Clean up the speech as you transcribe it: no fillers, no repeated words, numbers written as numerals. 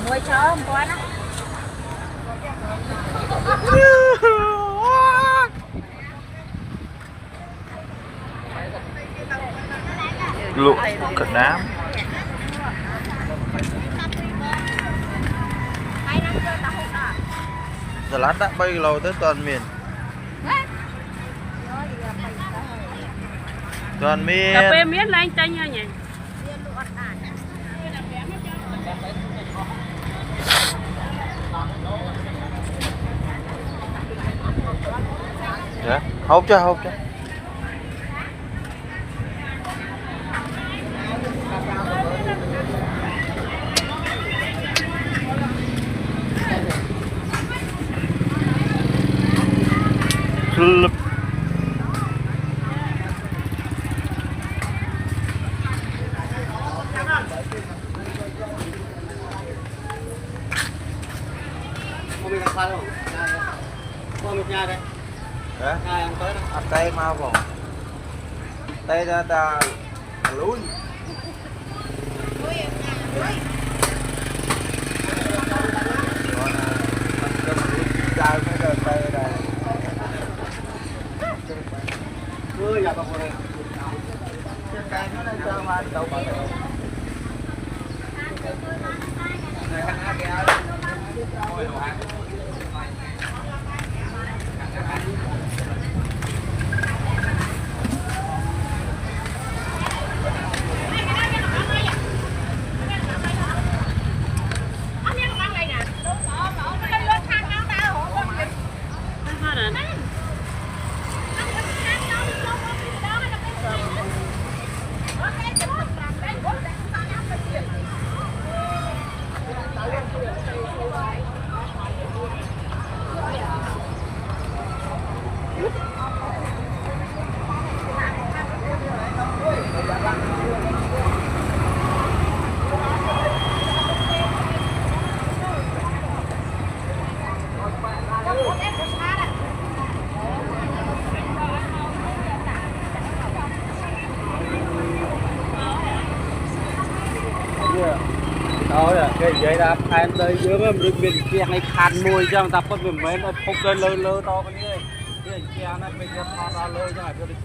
Mùi chó không có đó. Lụa cận đám. Giờ lát đã bay lâu tới toàn miền. Toàn miền. Cà phê miết lên chanh nha nhỉ. Dạ, hộp cho, hộp cho. Flip. Hả? Tay mau vào. Tay ra ta lúi. Tay đây. Cứ giờ con này. Tay nó lên cho mà đâu mà. Này khăn kìa. Ôi đồ ăn. Thôi à, cái vậy là em đây dưới cái mình việc này khăn mùi cho người ta phân mình mấy nó không lên lơ lơ to cái này kia nó bây giờ thò ra lơ cho này